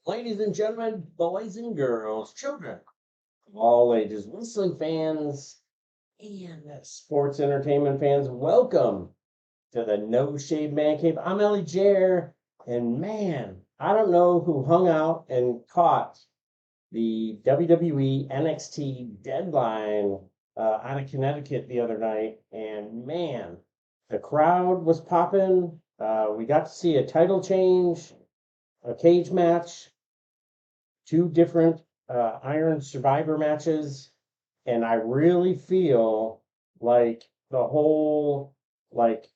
Ladies and gentlemen, boys and girls, children of all ages, wrestling fans, and sports entertainment fans, welcome to the No Shade Man Cave. I'm Ellie Jair, and man, I don't know who hung out and caught the WWE NXT Deadline out of Connecticut the other night, and man, the crowd was popping. We got to see a title change, a cage match, two different Iron Survivor matches, and I really feel like the whole like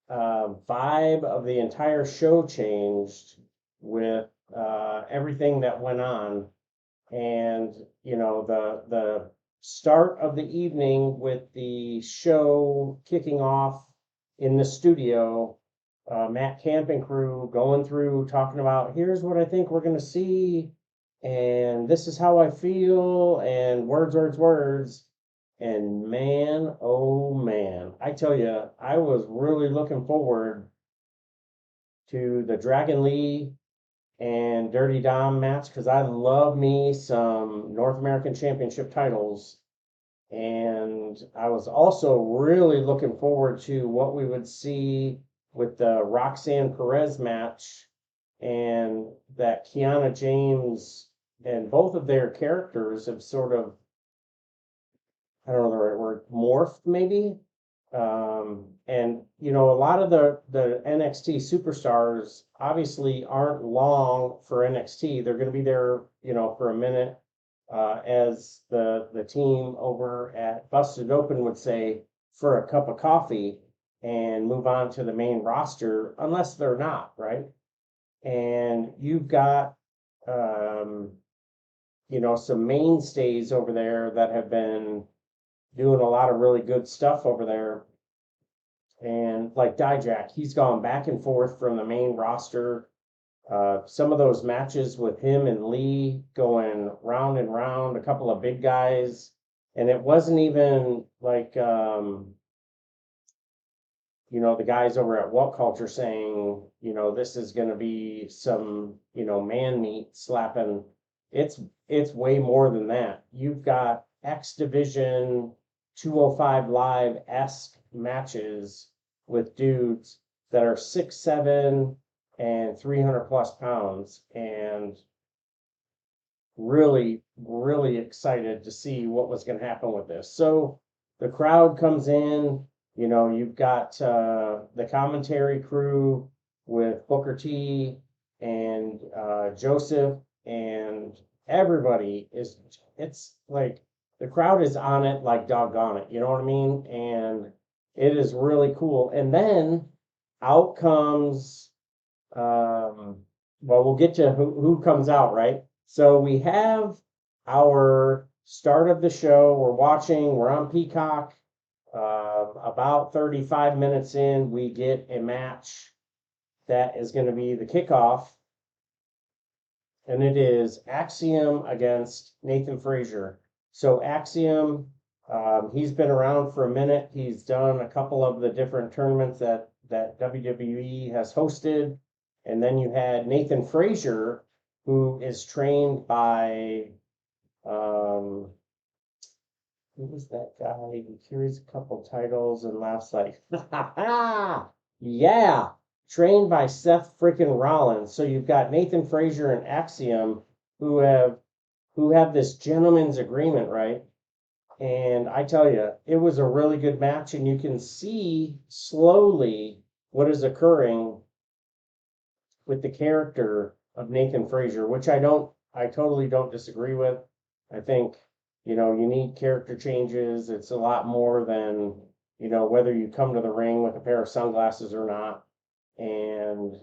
vibe of the entire show changed with everything that went on, and the start of the evening with the show kicking off in the studio. Matt Camp and crew going through talking about here's what I think we're going to see, and this is how I feel, and words. And man, oh man, I tell you, I was really looking forward to the Dragon Lee and Dirty Dom match because I love me some North American Championship titles. And I was also really looking forward to what we would see with the Roxanne Perez match and that Kiana James and both of their characters have sort of, I don't know the right word, morphed maybe. And a lot of the NXT superstars obviously aren't long for NXT. They're going to be there, for a minute, as the team over at Busted Open would say, for a cup of coffee and move on to the main roster, unless they're not, right? And you've got, um, some mainstays over there that have been doing a lot of really good stuff over there. And like Dijak, he's gone back and forth from the main roster. Some of those matches with him and Lee going round and round, a couple of big guys. And it wasn't even like, the guys over at What Culture saying, this is going to be some, man meat slapping. It's way more than that. You've got X Division 205 Live esque matches with dudes that are 6'7" and 300 plus pounds, and really, really excited to see what was going to happen with this. So the crowd comes in, you've got the commentary crew with Booker T and Joseph, and everybody it's like the crowd is on it like doggone it, you know what I mean? And it is really cool. And then out comes, well, we'll get to who comes out, right? So we have our start of the show. We're on Peacock. About 35 minutes in, we get a match that is going to be the kickoff, and it is Axiom against Nathan Frazier. So Axiom, he's been around for a minute. He's done a couple of the different tournaments that WWE has hosted. And then you had Nathan Frazier, who is trained by, who was that guy? He carries a couple titles and laughs like, yeah, trained by Seth freaking Rollins. So you've got Nathan Frazier and Axiom who have this gentleman's agreement, right? And I tell you, it was a really good match, and you can see slowly what is occurring with the character of Nathan Frazier, which I totally don't disagree with. I think, you need character changes. It's a lot more than, whether you come to the ring with a pair of sunglasses or not. And,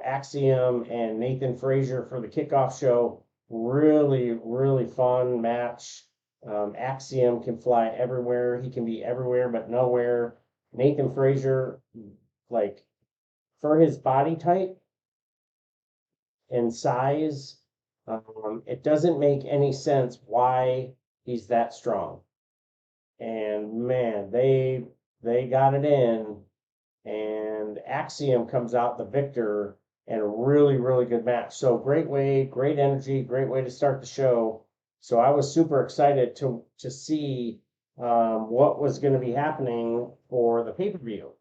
Axiom and Nathan Frazier for the kickoff show, really, really fun match. Axiom can fly everywhere. He can be everywhere but nowhere. Nathan Frazier, like, for his body type and size, it doesn't make any sense why he's that strong. And man, they got it in, and Axiom comes out the victor, and a really, really good match. So great way, great energy, great way to start the show. So I was super excited to see what was going to be happening for the pay-per-view.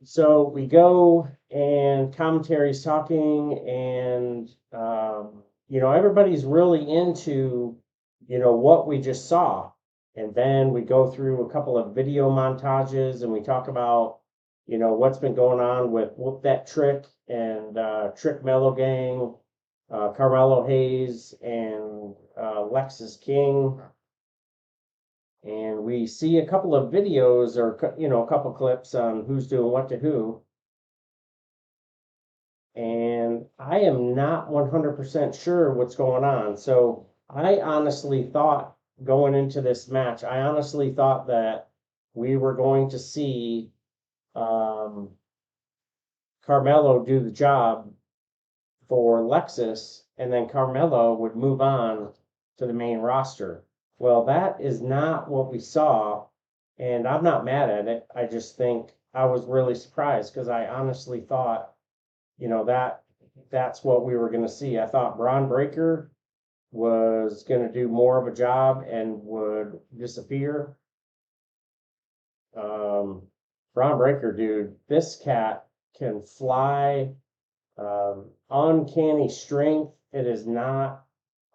So we go and commentary's talking, and everybody's really into what we just saw. And then we go through a couple of video montages, and we talk about what's been going on with Whoop That Trick and Trick Mellow Gang, Carmelo Hayes and Lexus King. And we see a couple of videos, or a couple clips on who's doing what to who. And I am not 100% sure what's going on. So I honestly thought, going into this match, I honestly thought that we were going to see Carmelo do the job for Lexus, and then Carmelo would move on to the main roster. Well, that is not what we saw, and I'm not mad at it. I just think I was really surprised, because I honestly thought, that's what we were going to see. I thought Braun Breaker was going to do more of a job and would disappear. Braun Breaker, dude, this cat can fly, uncanny strength. It is not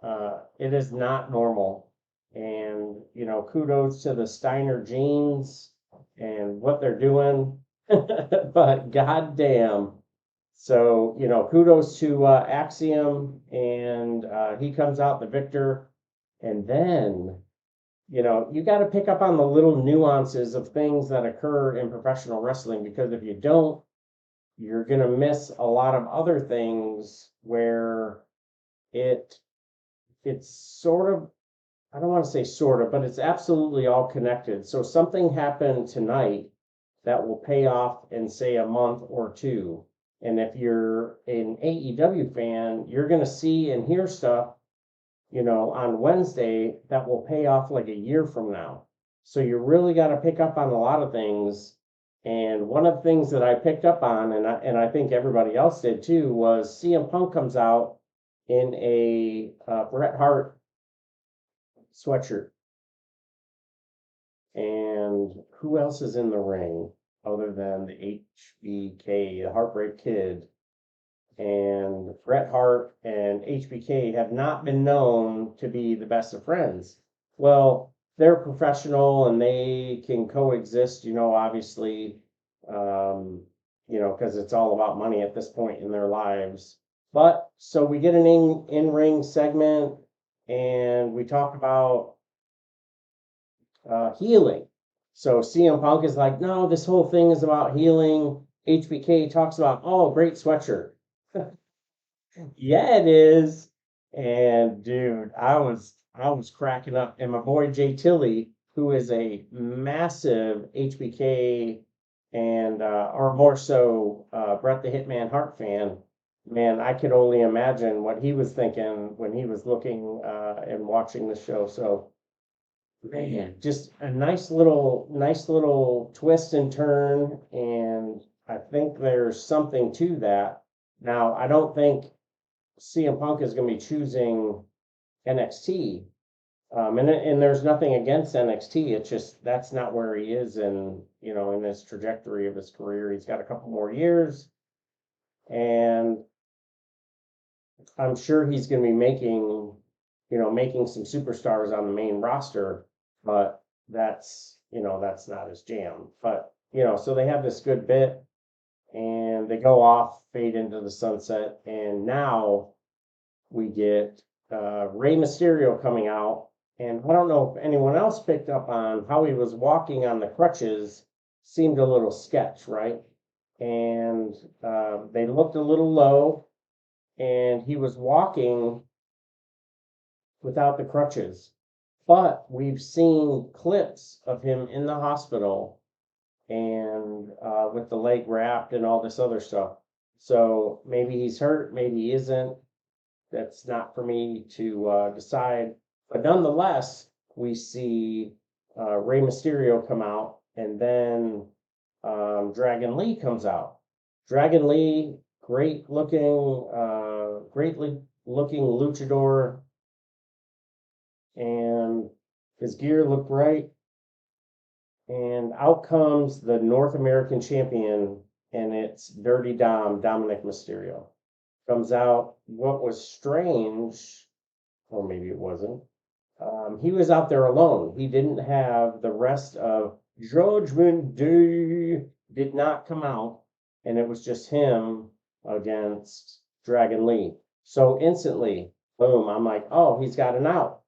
normal. And kudos to the Steiner genes and what they're doing. But goddamn. So, kudos to Axiom, and he comes out the victor. And then, you got to pick up on the little nuances of things that occur in professional wrestling, because if you don't, you're going to miss a lot of other things where it's sort of, I don't want to say sort of, but it's absolutely all connected. So something happened tonight that will pay off in, say, a month or two. And if you're an AEW fan, you're going to see and hear stuff, on Wednesday that will pay off like a year from now. So you really got to pick up on a lot of things. And one of the things that I picked up on, and I think everybody else did too, was CM Punk comes out in a Bret Hart sweatshirt. And who else is in the ring other than the HBK, the Heartbreak Kid? And Bret Hart and HBK have not been known to be the best of friends. Well, they're professional and they can coexist, obviously, because it's all about money at this point in their lives. But so we get an in-ring segment, and we talk about healing. So CM Punk is like, no, this whole thing is about healing. HBK talks about, oh, great sweatshirt. Yeah, it is. And dude, I was cracking up. And my boy Jay Tilly, who is a massive HBK and or more so Bret the Hitman Hart fan, man, I could only imagine what he was thinking when he was looking and watching the show. So man, just a nice little twist and turn, and I think there's something to that. Now, I don't think CM Punk is going to be choosing NXT, and there's nothing against NXT. It's just that's not where he is in this trajectory of his career. He's got a couple more years, and I'm sure he's going to be making some superstars on the main roster, but that's not his jam. But so they have this good bit, and they go off, fade into the sunset, and now we get Rey Mysterio coming out. And I don't know if anyone else picked up on how he was walking on the crutches. Seemed a little sketch, right? And they looked a little low, and he was walking without the crutches. But we've seen clips of him in the hospital and with the leg wrapped and all this other stuff. So maybe he's hurt, maybe he isn't. That's not for me to decide. But nonetheless, we see Rey Mysterio come out, and then Dragon Lee comes out. Dragon Lee, greatly looking luchador, and his gear looked right. And out comes the North American champion, and it's Dirty Dom, Dominic Mysterio. Comes out. What was strange, or maybe it wasn't, he was out there alone. He didn't have the rest of Judgment Day, did not come out, and it was just him against Dragon Lee. So instantly, boom, I'm like, oh, he's got an out.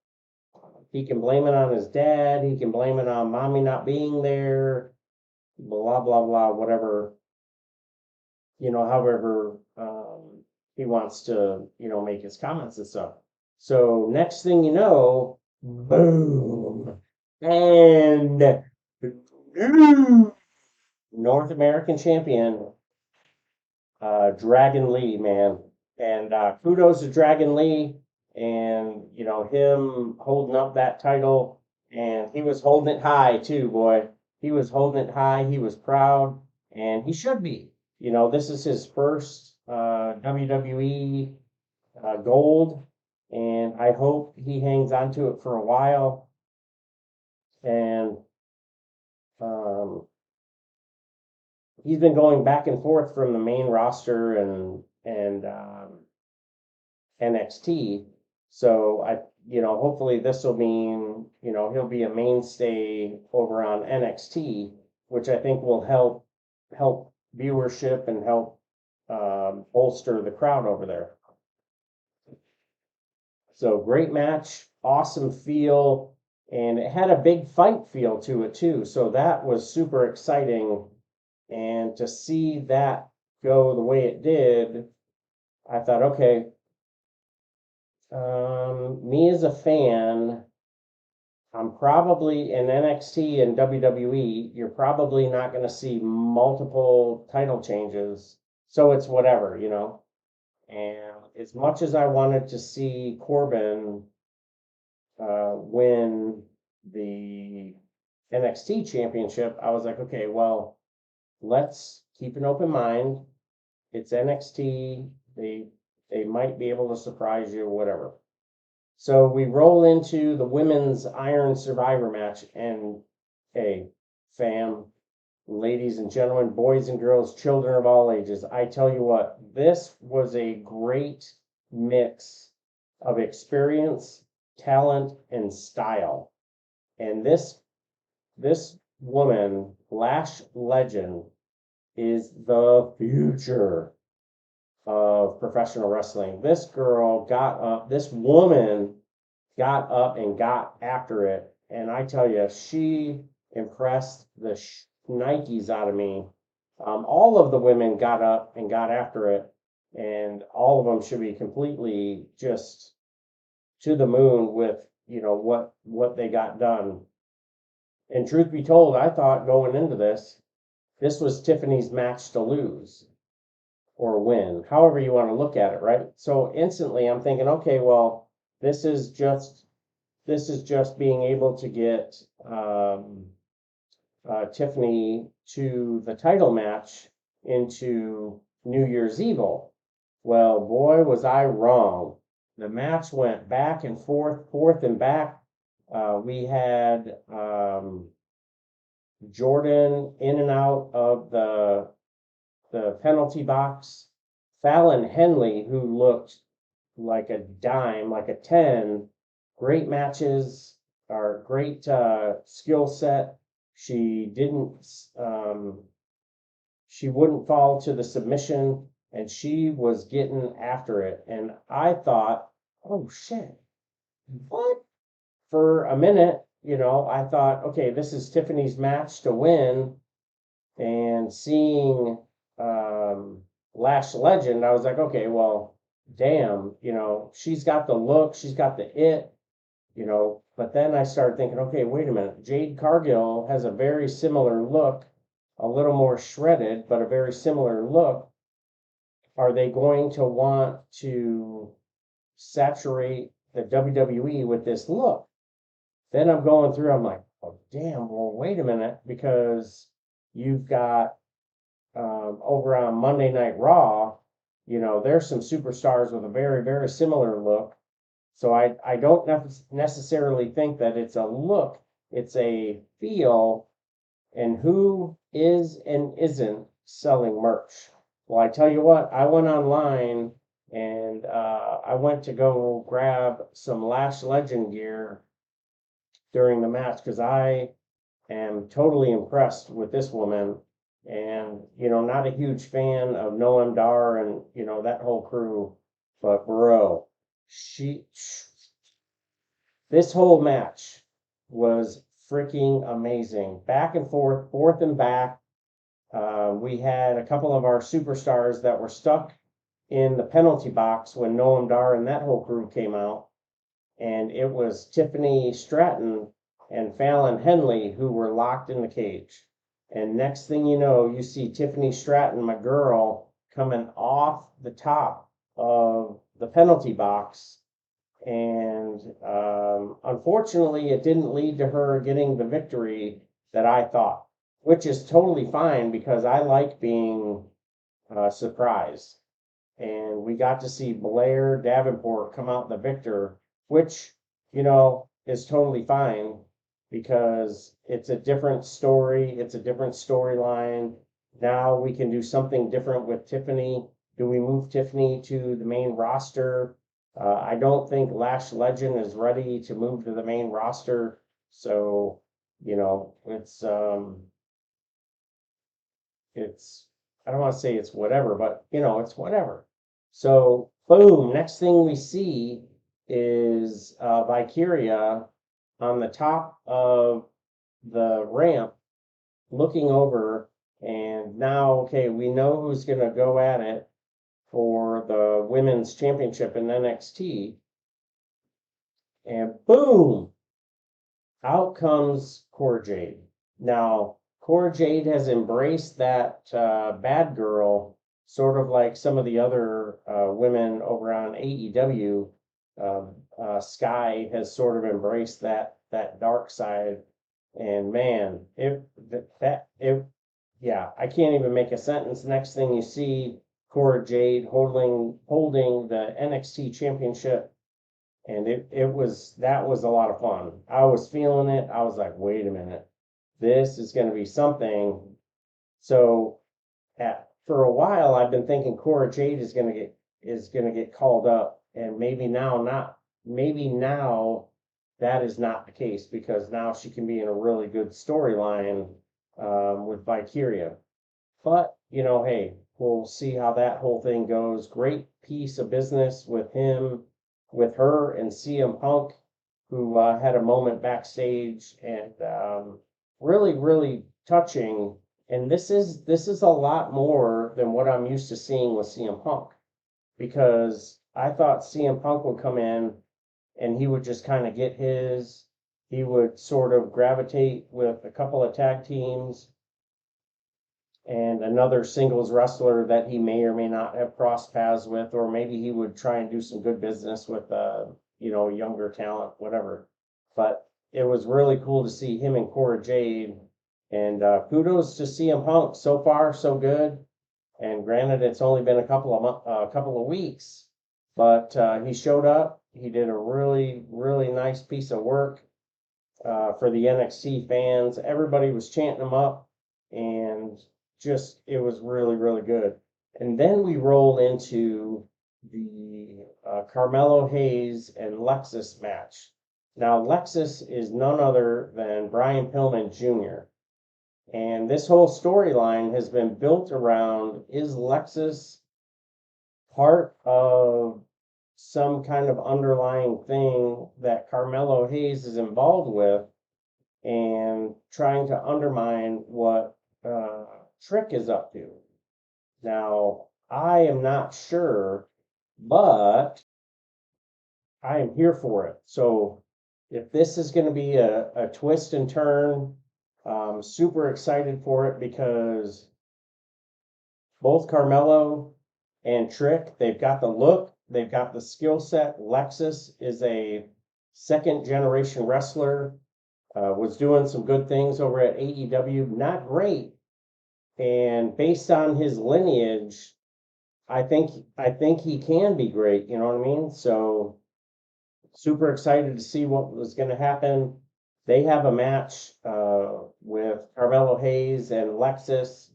He can blame it on his dad. He can blame it on mommy not being there, blah, blah, blah, whatever, however he wants to, make his comments and stuff. So next thing you know, boom, and new North American champion, Dragon Lee, man. And kudos to Dragon Lee and, him holding up that title. And he was holding it high too, boy. He was holding it high. He was proud, and he should be. This is his first WWE gold, and I hope he hangs on to it for a while. And he's been going back and forth from the main roster and NXT. So hopefully this will mean, he'll be a mainstay over on NXT, which I think will help viewership and help bolster the crowd over there. So great match, awesome feel, and it had a big fight feel to it too. So that was super exciting. And to see that go the way it did, I thought, okay, me as a fan, I'm probably in NXT and WWE, you're probably not going to see multiple title changes. So it's whatever, And as much as I wanted to see Corbin win the NXT championship, I was like, okay, well, let's keep an open mind. It's NXT. They might be able to surprise you or whatever. So we roll into the women's Iron Survivor match, and hey, fam, ladies and gentlemen, boys and girls, children of all ages, I tell you what, this was a great mix of experience, talent, and style. And this woman, Lash Legend, is the future of professional wrestling. This woman got up and got after it. And I tell you, she impressed the Nikes out of me. All of the women got up and got after it, and all of them should be completely just to the moon with, what they got done. And truth be told, I thought going into this was Tiffany's match to lose or win, however you want to look at it, right? So instantly I'm thinking, okay, well, this is just being able to get Tiffany to the title match into New Year's Evil. Well, boy, was I wrong. The match went back and forth and back. We had Jordan in and out of the penalty box. Fallon Henley, who looked like a dime, like a 10, great matches, or great skill set. She wouldn't fall to the submission, and she was getting after it. And I thought, oh shit, what? For a minute, I thought, okay, this is Tiffany's match to win. And seeing Lash Legend, I was like, okay, well, damn, she's got the look, she's got the it, but then I started thinking, okay, wait a minute. Jade Cargill has a very similar look, a little more shredded, but a very similar look. Are they going to want to saturate the WWE with this look? Then I'm going through, I'm like, oh, damn, well, wait a minute, because you've got over on Monday Night Raw, there's some superstars with a very, very similar look. So I don't necessarily think that it's a look, it's a feel, and who is and isn't selling merch. Well, I tell you what, I went online and I went to go grab some Lash Legend gear during the match because I am totally impressed with this woman. And, not a huge fan of Noam Dar and, that whole crew. But, bro, this whole match was freaking amazing. Back and forth, forth and back. We had a couple of our superstars that were stuck in the penalty box when Noam Dar and that whole crew came out. And it was Tiffany Stratton and Fallon Henley who were locked in the cage. And next thing you know, you see Tiffany Stratton, my girl, coming off the top of the penalty box. And unfortunately, it didn't lead to her getting the victory that I thought, which is totally fine because I like being surprised. And we got to see Blair Davenport come out the victor, which, is totally fine because it's a different story, it's a different storyline. Now we can do something different with Tiffany. Do we move Tiffany to the main roster? I don't think Lash Legend is ready to move to the main roster. So, it's I don't want to say it's whatever, but it's whatever. So boom, next thing we see is Vicaria on the top of the ramp looking over, and now, okay, we know who's going to go at it for the women's championship in NXT. And boom, out comes Cora Jade. Now, Cora Jade has embraced that bad girl, sort of like some of the other women over on AEW. Sky has sort of embraced that dark side, and man, yeah, I can't even make a sentence. Next thing you see, Cora Jade holding the NXT championship, and that was a lot of fun. I was feeling it. I was like, wait a minute, this is going to be something. So, for a while, I've been thinking Cora Jade is going to get called up, and maybe now that is not the case because now she can be in a really good storyline with Vicaria. But hey, we'll see how that whole thing goes. Great piece of business with her, and CM Punk, who had a moment backstage, and really, really touching. And this is a lot more than what I'm used to seeing with CM Punk, because I thought CM Punk would come in and he would just kind of he would sort of gravitate with a couple of tag teams and another singles wrestler that he may or may not have crossed paths with, or maybe he would try and do some good business with, younger talent, whatever. But it was really cool to see him and Cora Jade, and kudos to CM Punk. So far, so good. And granted, it's only been a couple of weeks, but he showed up. He did a really, really nice piece of work for the NXT fans. Everybody was chanting him up, and it was really, really good. And then we roll into the Carmelo Hayes and Lexus match. Now, Lexus is none other than Brian Pillman Jr. And this whole storyline has been built around, is Lexus part of some kind of underlying thing that Carmelo Hayes is involved with and trying to undermine what Trick is up to. Now, I am not sure, but I am here for it. So if this is going to be a twist and turn, I'm super excited for it because both Carmelo and Trick, they've got the look, they've got the skill set. Lexus is a second generation wrestler, was doing some good things over at AEW, not great And based on his lineage, I think he can be great, you know what I mean? So super excited to see what was going to happen. They have a match with Carmelo Hayes and Lexus,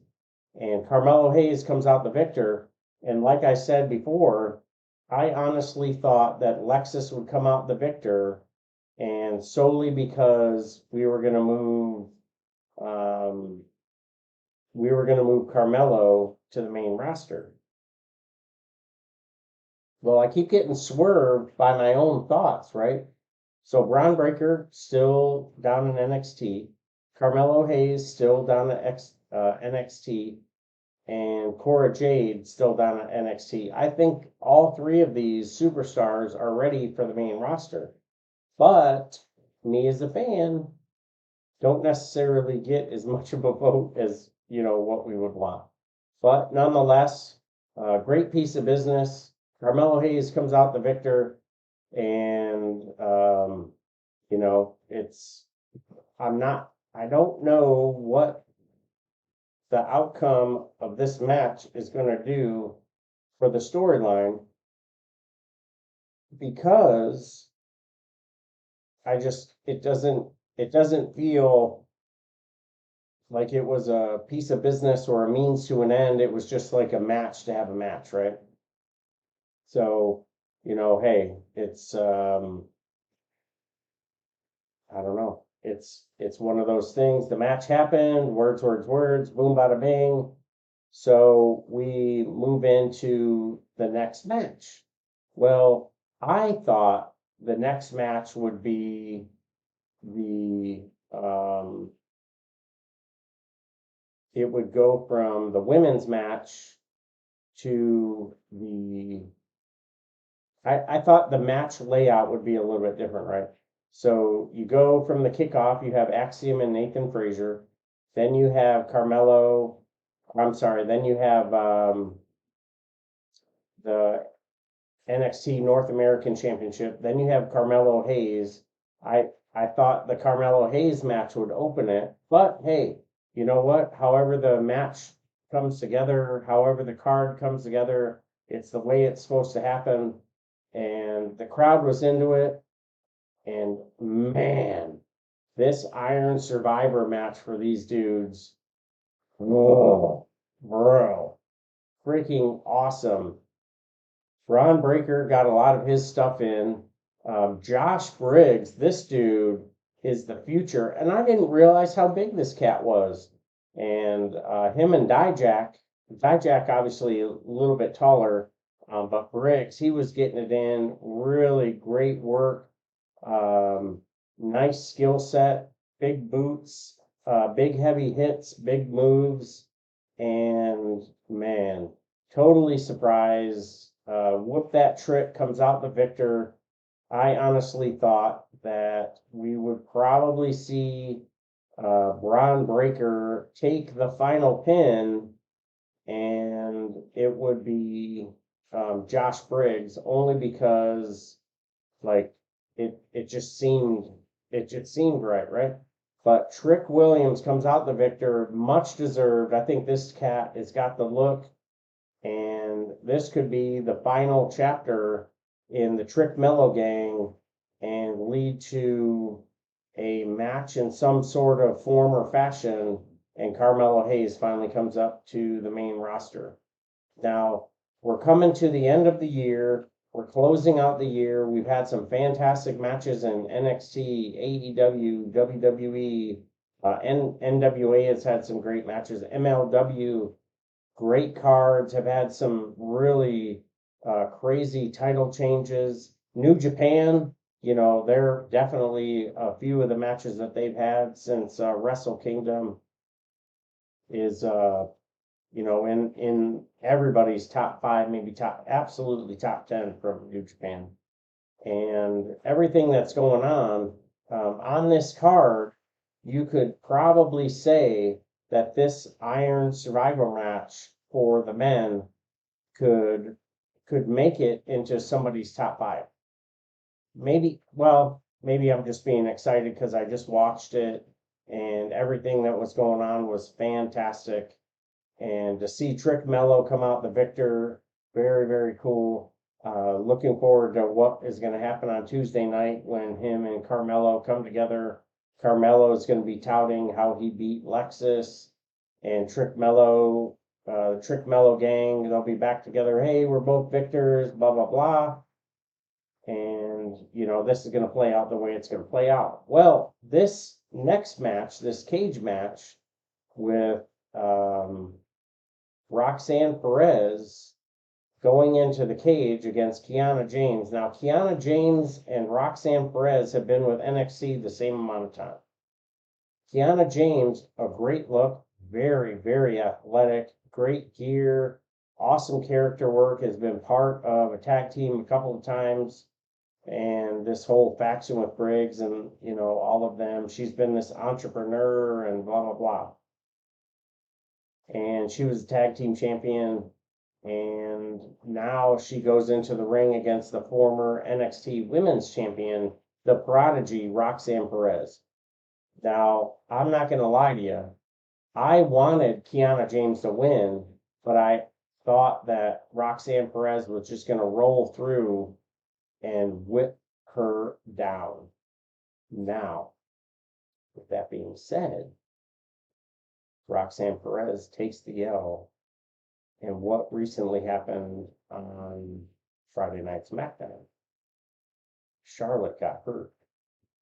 and Carmelo Hayes comes out the victor. And like I said before, I honestly thought that Lexus would come out the victor, and solely because um, we were going to move Carmelo to the main roster. Well, I keep getting swerved by my own thoughts, right? So Braun Breaker still down in NXT, Carmelo Hayes still down at NXT, and Cora Jade still down at NXT. I think all three of these superstars are ready for the main roster. But me as a fan don't necessarily get as much of a vote as, what we would want. But nonetheless, great piece of business. Carmelo Hayes comes out the victor, and it's I don't know what the outcome of this match is going to do for the storyline, because it doesn't feel like it was a piece of business or a means to an end. It was just like a match to have a match, right? So, hey, it's I don't know. It's one of those things. The match happened, words, words, words, boom, bada bing. So we move into the next match. Well, I thought the next match would be the it would go from the women's match to I thought the match layout would be a little bit different, right? So you go from the kickoff, you have Axiom and Nathan Frazier. Then you have then you have the NXT North American Championship. Then you have Carmelo Hayes. I thought the Carmelo Hayes match would open it, but hey, you know what? However the match comes together, however the card comes together, it's the way it's supposed to happen. And the crowd was into it. And man, this Iron Survivor match for these dudes, whoa, bro, freaking awesome. Braun Breaker got a lot of his stuff in. Josh Briggs, this dude is the future. And I didn't realize how big this cat was. And him and Dijak obviously a little bit taller, but Briggs, he was getting it in. Really great work. Nice skill set, big boots, big heavy hits, big moves. And man, totally surprised. Whoop that trick, comes out the victor. I honestly thought that we would probably see Braun Breaker take the final pin, and it would be Josh Briggs, only because like it just seemed right? But Trick Williams comes out the victor, much deserved. I think this cat has got the look, and this could be the final chapter in the Trick Mello gang and lead to a match in some sort of form or fashion, and Carmelo Hayes finally comes up to the main roster. Now, we're coming to the end of the year. We're closing out the year. We've had some fantastic matches in NXT, AEW, WWE, NWA has had some great matches. MLW, great cards, have had some really crazy title changes. New Japan, they're definitely a few of the matches that they've had since Wrestle Kingdom is in everybody's top five, maybe absolutely top 10 from New Japan. And everything that's going on this card, you could probably say that this Iron Survival match for the men could make it into somebody's top five. Maybe I'm just being excited because I just watched it and everything that was going on was fantastic. And to see Trick Mello come out the victor, very, very cool. Looking forward to what is going to happen on Tuesday night when him and Carmelo come together. Carmelo is going to be touting how he beat Lexus and Trick Mello, Trick Mello gang. They'll be back together. Hey, we're both victors, blah, blah, blah. And, you know, this is going to play out the way it's going to play out. Well, this next match, this cage match with Roxanne Perez going into the cage against Kiana James. Now, Kiana James and Roxanne Perez have been with NXT the same amount of time. Kiana James, a great look, very, very athletic, great gear, awesome character work, has been part of a tag team a couple of times. And this whole faction with Briggs and, you know, all of them, she's been this entrepreneur and blah, blah, blah. And she was a tag team champion. And now she goes into the ring against the former NXT Women's Champion, the prodigy, Roxanne Perez. Now, I'm not going to lie to you. I wanted Kiana James to win, but I thought that Roxanne Perez was just going to roll through and whip her down. Now, with that being said, Roxanne Perez takes the L. And what recently happened on Friday Night SmackDown? Charlotte got hurt.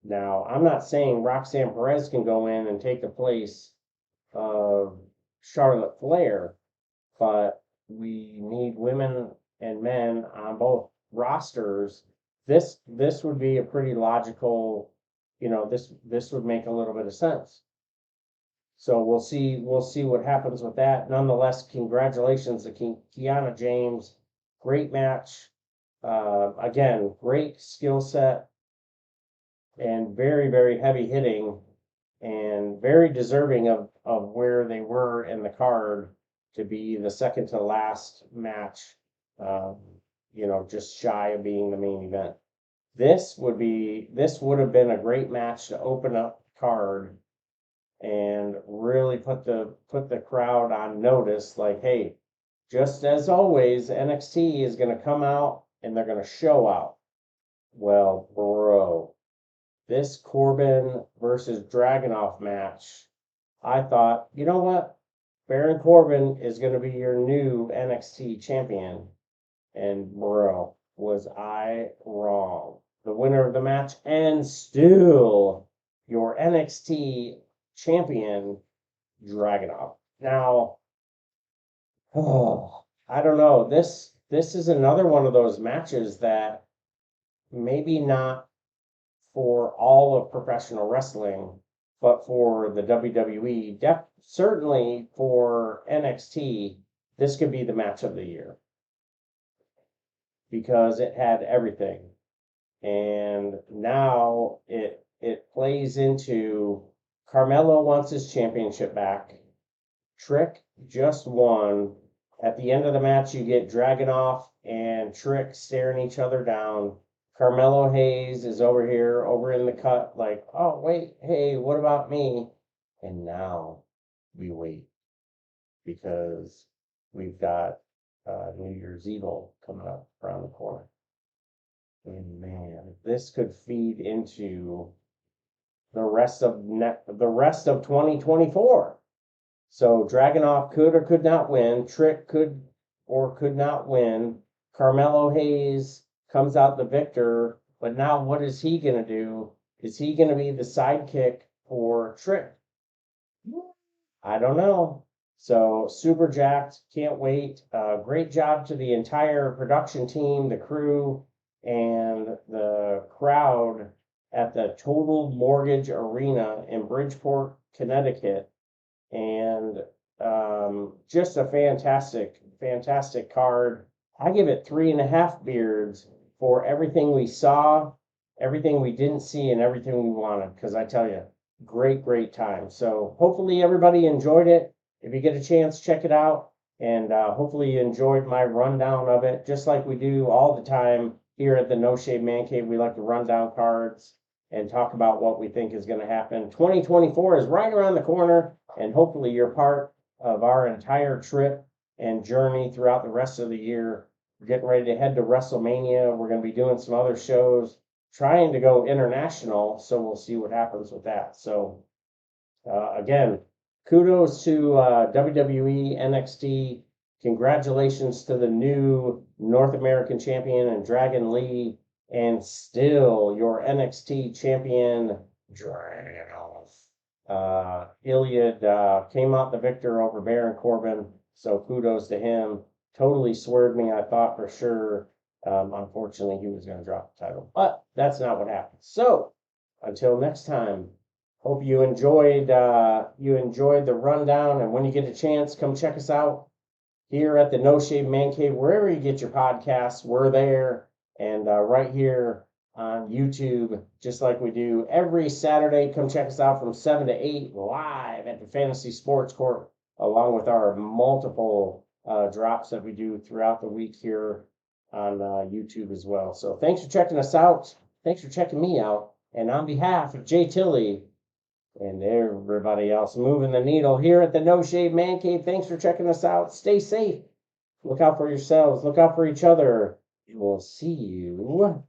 Now, I'm not saying Roxanne Perez can go in and take the place of Charlotte Flair, but we need women and men on both rosters. This would be a pretty logical, you know, this would make a little bit of sense. So we'll see what happens with that. Nonetheless, congratulations to Kiana James. Great match. Again, great skill set and very, very heavy hitting and very deserving of where they were in the card to be the second to last match. You know, just shy of being the main event. This would have been a great match to open up the card and really put the crowd on notice, like, hey, just as always, NXT is going to come out and they're going to show out. Well, bro, this Corbin versus Dragunov match, I thought, you know what? Baron Corbin is going to be your new NXT champion. And bro, was I wrong. The winner of the match and still your NXT champion, Dragunov. Now, I don't know. This is another one of those matches that maybe not for all of professional wrestling, but for the WWE, certainly for NXT, this could be the match of the year because it had everything. And now it plays into Carmelo wants his championship back. Trick just won. At the end of the match, you get Dragunov and Trick staring each other down. Carmelo Hayes is over here, over in the cut, like, oh, wait, hey, what about me? And now we wait because we've got New Year's Evil coming up around the corner. And man, this could feed into the rest of 2024. So Dragunov could or could not win. Trick could or could not win. Carmelo Hayes comes out the victor. But now what is he going to do? Is he going to be the sidekick for Trick? I don't know. So super jacked. Can't wait. Great job to the entire production team, the crew, and the crowd at the Total Mortgage Arena in Bridgeport, Connecticut. And just a fantastic card. I give it 3.5 beards for everything we saw, everything we didn't see, and everything we wanted. Because I tell you, great time. So hopefully everybody enjoyed it. If you get a chance, check it out. And hopefully you enjoyed my rundown of it, just like we do all the time here at the No Shave Man Cave. We like to run down cards and talk about what we think is going to happen. 2024 is right around the corner, and hopefully you're part of our entire trip and journey throughout the rest of the year. We're getting ready to head to WrestleMania. We're going to be doing some other shows, trying to go international. So we'll see what happens with that. So again, kudos to WWE NXT. Congratulations to the new North American champion and Dragon Lee, and still your NXT champion, Iliad came out the victor over Baron Corbin, so kudos to him. Totally swerved me. I thought for sure, unfortunately, he was going to drop the title, but that's not what happened. So until next time, hope you enjoyed the rundown. And when you get a chance, come check us out here at the No Shave Man Cave, wherever you get your podcasts. We're there, and right here on YouTube, just like we do every Saturday. Come check us out from 7 to 8 live at the Fantasy Sports Court, along with our multiple drops that we do throughout the week here on YouTube as well. So thanks for checking us out. Thanks for checking me out. And on behalf of Jay Tilley and everybody else moving the needle here at the No Shave Man Cave, thanks for checking us out. Stay safe. Look out for yourselves. Look out for each other. We'll see you.